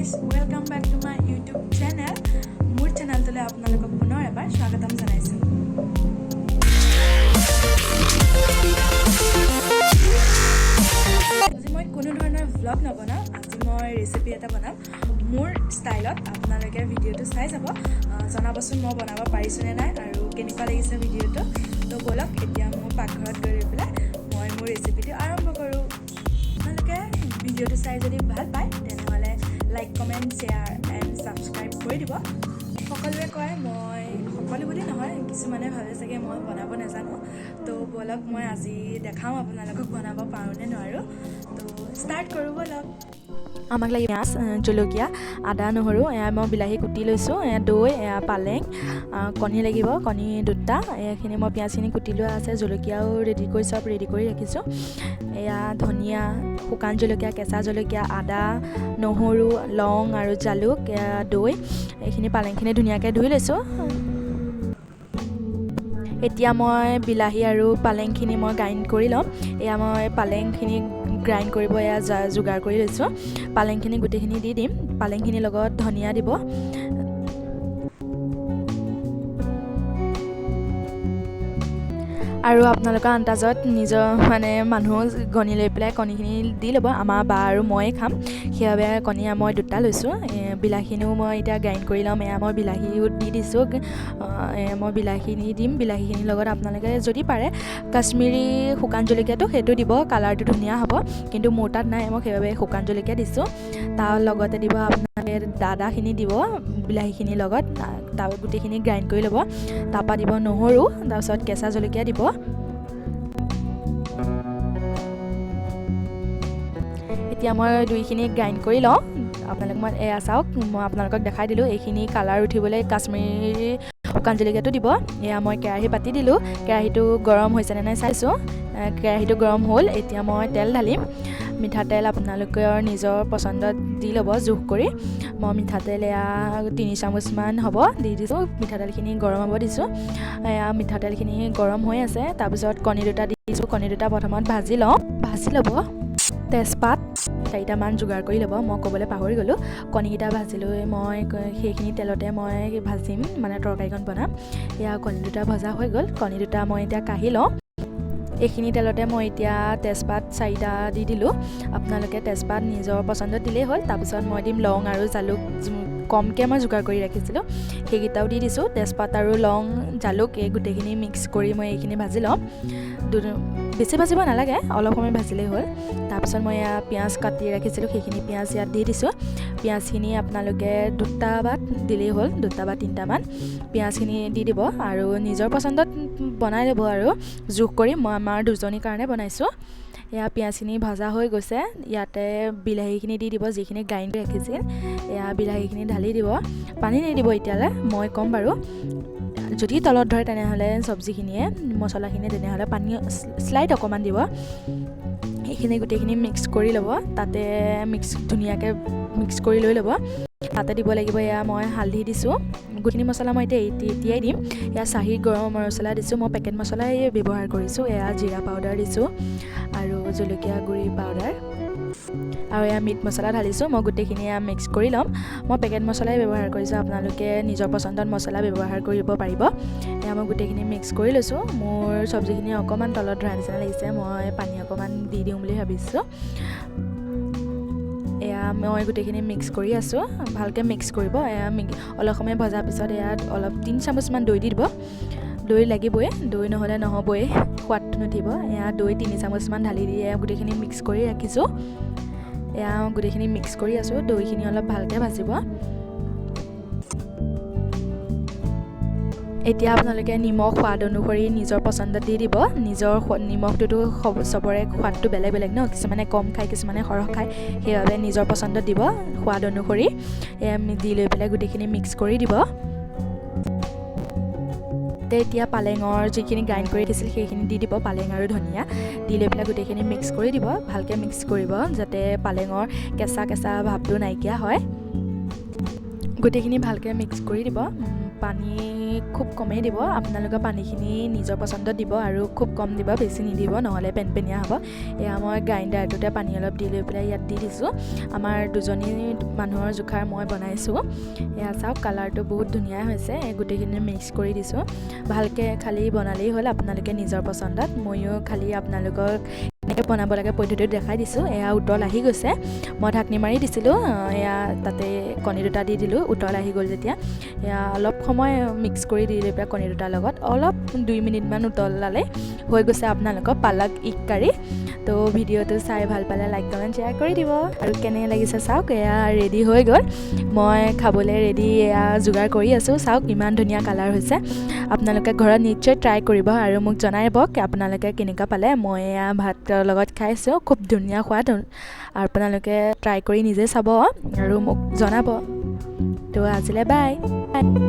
guys, welcome back to my YouTube channel. মোৰ চেনেলটোলৈ আপোনালোকক পুনৰ এবাৰ স্বাগতম জনাইছো। আজি মই কোনো ধৰণৰ vlog নবনাম, আজি মই ৰেচিপি এটা বনাম। মোৰ ষ্টাইলত আপোনালোকে ভিডিঅ'টো চাই যাব, জনাবচোন মই বনাব পাৰিছো নে নাই আৰু কেনেকুৱা লাগিছে ভিডিঅ'টো। তো বলক এতিয়া মই পাকঘৰত গৈ পেলাই মই মোৰ ৰেচিপিটো আৰম্ভ কৰোঁ। আপোনালোকে ভিডিঅ'টো চাই যদি ভাল পায় তেনেহ'লে like comment share and subscribe কৰি দিব। সকলোৱে কয় মই সকলো বুলি নহয়, কিছুমানে ভাবে চাগে মই বনাব নাজানো। তো বলক মই আজি দেখাওঁ আপোনালোকক বনাব পাৰোঁ নে নোৱাৰোঁ। তো ষ্টাৰ্ট কৰোঁ বলক। আমাক লাগে পিঁয়াজ, জলকীয়া, আদা, নহৰু, এয়া মই বিলাহী কুটি লৈছোঁ, এয়া দৈ, এয়া পালেং, কণী লাগিব, কণী দুটা, এইখিনি মই পিঁয়াজখিনি কুটি লোৱা আছে, জলকীয়াও চব ৰেডি কৰি ৰাখিছোঁ। এয়া ধনিয়া, শুকান জলকীয়া, কেঁচা জলকীয়া, আদা, নহৰু, লং আৰু জালুক, এয়া দৈ, এইখিনি পালেংখিনি ধুনীয়াকৈ ধুই লৈছোঁ। এতিয়া মই বিলাহী আৰু পালেংখিনি মই গ্ৰাইণ্ড কৰি ল'ম। এয়া মই পালেংখিনি গ্ৰাইণ্ড কৰিব এয়া যোগাৰ কৰি লৈছোঁ। পালেংখিনি গোটেইখিনি দি দিম, পালেংখিনিৰ লগত ধনিয়া দিব। আৰু আপোনালোকৰ আন্দাজত নিজৰ মানুহ গণি লৈ পেলাই কণীখিনি দি ল'ব। আমাৰ বা আৰু ময়ে খাম, সেইবাবে কণী মই দুটা লৈছোঁ। বিলাহীখিনিও মই এতিয়া গ্ৰাইণ্ড কৰি ল'ম। এয়া মই বিলাহীও দি দিছোঁ, মই বিলাহীখিনি দিম। বিলাহীখিনিৰ লগত আপোনালোকে যদি পাৰে কাশ্মীৰী শুকান জলকীয়াটো সেইটো দিব, কালাৰটো ধুনীয়া হ'ব। কিন্তু মোৰ তাত নাই, মই সেইবাবে শুকান জলকীয়া দিছোঁ। তাৰ লগতে দিব আপোনালোকে আদাখিনি দিব বিলাহীখিনিৰ লগত, তাৰ গোটেইখিনি গ্ৰাইণ্ড কৰি ল'ব। তাৰপৰা দিব নহৰু, তাৰপিছত কেঁচা জলকীয়া দিব। এতিয়া মই দুইখিনি গ্ৰাইণ্ড কৰি লওঁ। আপোনালোক মই এয়া চাওক, মই আপোনালোকক দেখাই দিলোঁ। এইখিনি কালাৰ উঠিবলৈ কাশ্মীৰী শুকান জলকীয়াটো দিব। এয়া মই কেৰাহী পাতি দিলোঁ, কেৰাহীটো গৰম হৈছেনে নাই চাইছোঁ। কেৰাহীটো গৰম হ'ল, এতিয়া মই তেল ঢালিম। মিঠাতেল আপোনালোকৰ নিজৰ পচন্দত দি ল'ব জোখ কৰি। মই মিঠাতেল এয়া 3 চামুচমান হ'ব দি দিছোঁ। মিঠাতেলখিনি গৰম হ'ব দিছোঁ। এয়া মিঠাতেলখিনি গৰম হৈ আছে। তাৰপিছত কণী দুটা দি দিছোঁ। কণী দুটা প্ৰথমত ভাজি ল'ব। তেজপাত 4টামান যোগাৰ কৰি ল'ব, মই ক'বলৈ পাহৰি গ'লোঁ। কণীকেইটা ভাজি লৈ মই সেইখিনি তেলতে মই ভাজিম, তৰকাৰীখন বনাম। এয়া কণী দুটা ভজা হৈ গ'ল, কণী দুটা মই এতিয়া কাঢ়ি লওঁ। এইখিনি তেলতে মই এতিয়া তেজপাত 4টা দি দিলোঁ। আপোনালোকে তেজপাত নিজৰ পচন্দত দিলেই হ'ল। তাৰপিছত মই দিম লং আৰু জালুক, কমকৈ মই যোগাৰ কৰি ৰাখিছিলোঁ, সেইকেইটাও দি দিছোঁ। তেজপাত আৰু লং জালুক এই গোটেইখিনি মিক্স কৰি মই এইখিনি ভাজি ল'ম। বেছি ভাজিব নালাগে, অলপ সময় ভাজিলেই হ'ল। তাৰপিছত মই এয়া পিঁয়াজ কাটি ৰাখিছিলোঁ, সেইখিনি পিঁয়াজ ইয়াত দি দিছোঁ। পিঁয়াজখিনি আপোনালোকে 2টা বা দিলেই হ'ল, 2টা বা 3টামান পিঁয়াজখিনি দি দিব আৰু নিজৰ পচন্দত বনাই ল'ব আৰু জোখ কৰি। মই আমাৰ দুজনীৰ কাৰণে বনাইছোঁ। এয়া পিঁয়াজখিনি ভজা হৈ গৈছে, ইয়াতে বিলাহীখিনি দি দিব, যিখিনি গ্ৰাইণ্ড কৰি ৰাখিছিল। এয়া বিলাহীখিনি ঢালি দিব, পানী নিদিব এতিয়ালৈ, মই ক'ম বাৰু। যদি তলত ধৰে তেনেহ'লে চব্জিখিনিয়ে মছলাখিনিয়ে তেনেহ'লে পানী স্লাইড অকণমান দিব। এইখিনি গোটেইখিনি মিক্স কৰি ল'ব, তাতে ধুনীয়াকৈ মিক্স কৰি লৈ ল'ব। তাতে দিব লাগিব এয়া মই হালধি দিছোঁ, গোটেইখিনি মছলা মই এতিয়াই দিম। এয়া চাহী গৰম মছলা দিছোঁ, মই পেকেট মছলাই ব্যৱহাৰ কৰিছোঁ। এয়া জিৰা পাউডাৰ দিছোঁ আৰু জলকীয়া গুড়ি পাউডাৰ আৰু এয়া মিট মছলা ঢালিছোঁ। মই গোটেইখিনি মিক্স কৰি ল'ম। মই পেকেট মছলাই ব্যৱহাৰ কৰিছোঁ, আপোনালোকে নিজৰ পচন্দত মছলা ব্যৱহাৰ কৰিব পাৰিব। এয়া মই গোটেইখিনি মিক্স কৰি লৈছোঁ। মোৰ চব্জিখিনি অকণমান তলত ধৰা নিচিনা লাগিছে, মই পানী অকণমান দি দিওঁ বুলি ভাবিছোঁ। এয়া মই গোটেইখিনি মিক্স কৰি আছোঁ, ভালকৈ মিক্স কৰিব। এয়া অলপ সময় ভজাৰ পিছত ইয়াত অলপ 3 চামুচমান দৈ দি দিব। দৈ লাগিবই, দৈ নহ'লে নহ'বই, সোৱাদটো নুঠিব। এয়া দৈ 3 চামুচমান ঢালি দি গোটেইখিনি মিক্স কৰি ৰাখিছোঁ। এয়া গোটেইখিনি মিক্স কৰি আছোঁ, দৈখিনি অলপ ভালকৈ ভাজিব। এতিয়া আপোনালোকে নিমখ সোৱাদ অনুসৰি নিজৰ পচন্দত দি দিব। নিজৰ নিমখটোতো চবৰে সোৱাদটো বেলেগ বেলেগ ন, কিছুমানে কম খায়, কিছুমানে সৰহ খায়, সেইবাবে নিজৰ পচন্দত দিব সোৱাদ অনুসৰি। এয়া দি লৈ পেলাই গোটেইখিনি মিক্স কৰি দিব। এতিয়া পালেঙৰ যিখিনি গ্ৰাইণ্ড কৰি দিছিল সেইখিনি দি দিব, পালেং আৰু ধনিয়া দি লৈ পেলাই গোটেইখিনি মিক্স কৰি দিব। ভালকৈ মিক্স কৰিব যাতে পালেঙৰ কেঁচা ভাৱটো নাইকিয়া হয়। গোটেইখিনি ভালকৈ মিক্স কৰি দিব। পানী খুব কমেই দিব আপোনালোকে পানীখিনি নিজৰ পচন্দত দিব আৰু খুব কম দিব বেছি নিদিব নহ'লে পেনপেনীয়া হ'ব এয়া মই গ্ৰাইণ্ডাৰটোতে পানী অলপ দি লৈ পেলাই ইয়াত দি দিছোঁ আমাৰ দুজনী মানুহৰ জোখাৰ মই বনাইছোঁ এয়া চাওক কালাৰটো বহুত ধুনীয়া হৈছে গোটেইখিনি মিক্স কৰি দিছোঁ ভালকৈ খালি বনালেই হ'ল আপোনালোকে নিজৰ পচন্দত ময়ো খালি আপোনালোকক এনেকৈ বনাব লাগে পদ্ধতিটো দেখাই দিছোঁ এয়া উতল আহি গৈছে মই ঢাকনি মাৰি দিছিলোঁ এয়া তাতে কণী দুটা দি দিলোঁ উতল আহি গ'ল যেতিয়া এয়া অলপ সময় মিক্স কৰি দি লৈ পেলাই কণী দুটাৰ লগত অলপ 2 মিনিটমান উতলালে হৈ গৈছে আপোনালোকৰ পালক ইগ কাৰী তো ভিডিঅ'টো চাই ভাল পালে লাইক কমেণ্ট শ্বেয়াৰ কৰি দিব আৰু কেনে লাগিছে চাওক এয়া ৰেডি হৈ গ'ল মই খাবলৈ ৰেডি এয়া যোগাৰ কৰি আছোঁ চাওক ইমান ধুনীয়া কালাৰ হৈছে আপোনালোকে ঘৰত নিশ্চয় ট্ৰাই কৰিব আৰু মোক জনাব আপোনালোকে কেনেকুৱা পালে মই এয়া ভাতৰ লগত খাইছোঁ খুব ধুনীয়া সোৱাদ আপোনালোকে ট্ৰাই কৰি নিজে চাব আৰু মোক জনাব তো আজিলৈ বাই